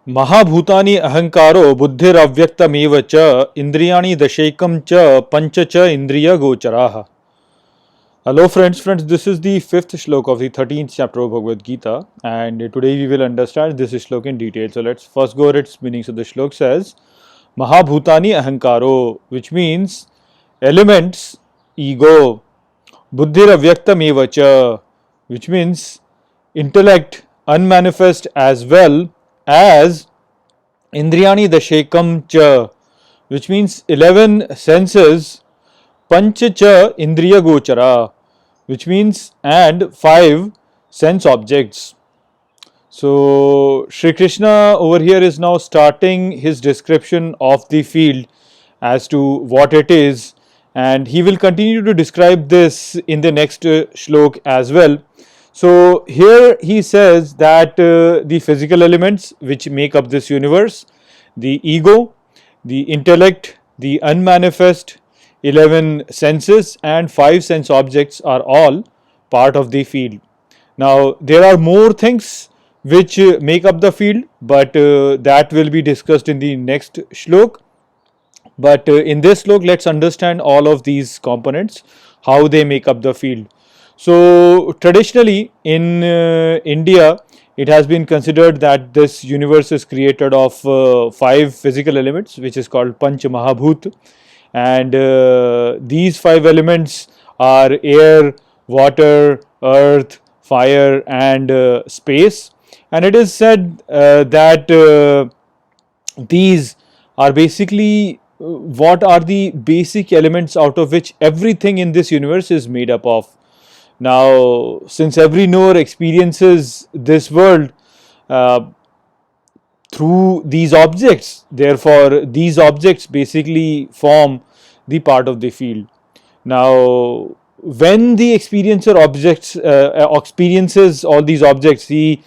महाभूतानि अहंकारो बुद्धिरव्यक्तमेव च इंद्रियाणि दशैकम च पंच च इंद्रिय गोचराः. Hello friends, this is the fifth shloka of the 13th chapter of Bhagavad Gita, and today we will understand this shloka in detail. So let's first go over its meaning. So the shloka says, Mahabhutani ahankaro, which means elements, ego, buddhiravyaktameva cha, which means intellect, unmanifest, as well as indriyani dashekam cha, which means 11 senses, pancha cha indriya gochara, which means and 5 sense objects. So Shri Krishna over here is now starting his description of the field as to what it is, and he will continue to describe this in the next shlok as well. So here he says that the physical elements which make up this universe, the ego, the intellect, the unmanifest, 11 senses and 5 sense objects are all part of the field. Now there are more things which make up the field, but that will be discussed in the next shlok. But in this shlok, let's understand all of these components, how they make up the field. So traditionally in India, it has been considered that this universe is created of 5 physical elements, which is called Panch Mahabhut. And these 5 elements are air, water, earth, fire and space. And it is said that these are basically what are the basic elements out of which everything in this universe is made up of. Now, since every knower experiences this world through these objects, therefore these objects basically form the part of the field. Now when the experiencer experiences all these objects, he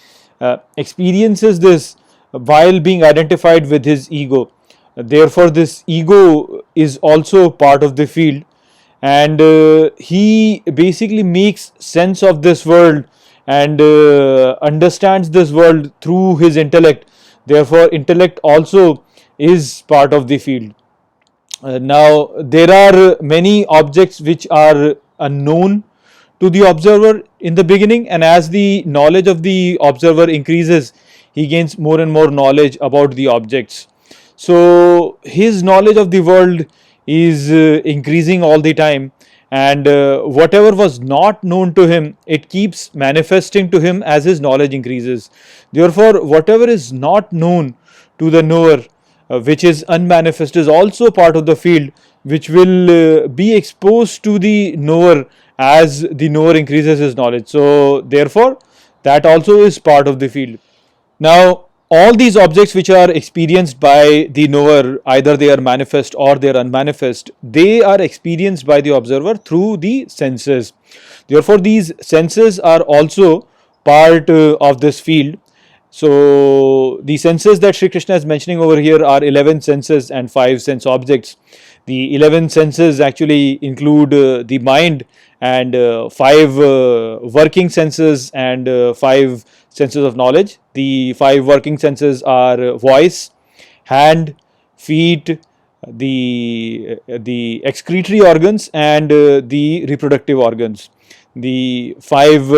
experiences this while being identified with his ego. Therefore this ego is also part of the field, and he basically makes sense of this world and understands this world through his intellect. Therefore intellect also is part of the field. Now there are many objects which are unknown to the observer in the beginning, and as the knowledge of the observer increases, he gains more and more knowledge about the objects. So his knowledge of the world is increasing all the time, and whatever was not known to him, it keeps manifesting to him as his knowledge increases. Therefore whatever is not known to the knower, which is unmanifest, is also part of the field, which will be exposed to the knower as the knower increases his knowledge. So therefore that also is part of the field. Now all these objects which are experienced by the knower, either they are manifest or they are unmanifest, they are experienced by the observer through the senses. Therefore these senses are also part of this field. So the senses that Shri Krishna is mentioning over here are 11 senses and 5 sense objects. The 11 senses actually include the mind, and 5 working senses and 5 senses of knowledge. The 5 working senses are voice, hand, feet, the excretory organs and the reproductive organs. The 5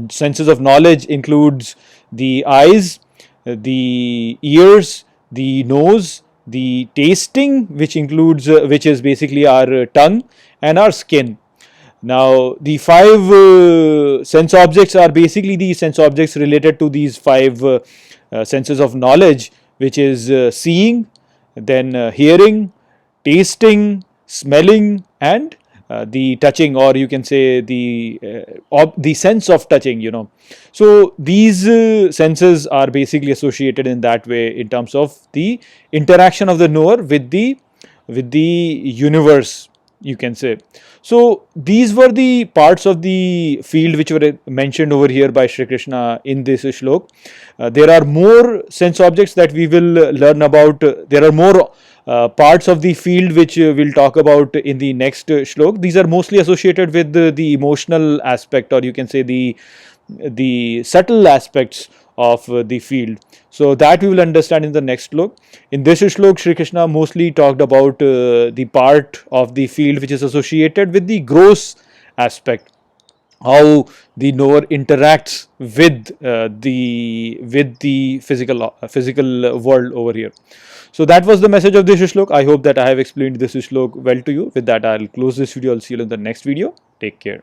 senses of knowledge includes the eyes, the ears, the nose, the tasting, which includes which is basically our tongue, and our skin. Now the 5 sense objects are basically the sense objects related to these 5 senses of knowledge, which is seeing, then hearing, tasting, smelling and the touching, or you can say the sense of touching. So these senses are basically associated in that way in terms of the interaction of the knower with the universe, you can say. So these were the parts of the field which were mentioned over here by Shri Krishna in this shlok. There are more sense objects that we will learn about. There are more parts of the field which we'll talk about in the next shlok. These are mostly associated with the emotional aspect, or you can say the subtle aspects of the field. So that we will understand in the next slok. In this slok, Shri Krishna mostly talked about the part of the field which is associated with the gross aspect, how the knower interacts with the physical world over here. So that was the message of this shlok. I hope that I have explained this shlok well to you. With that, I'll close this video. I'll see you in the next video. Take care.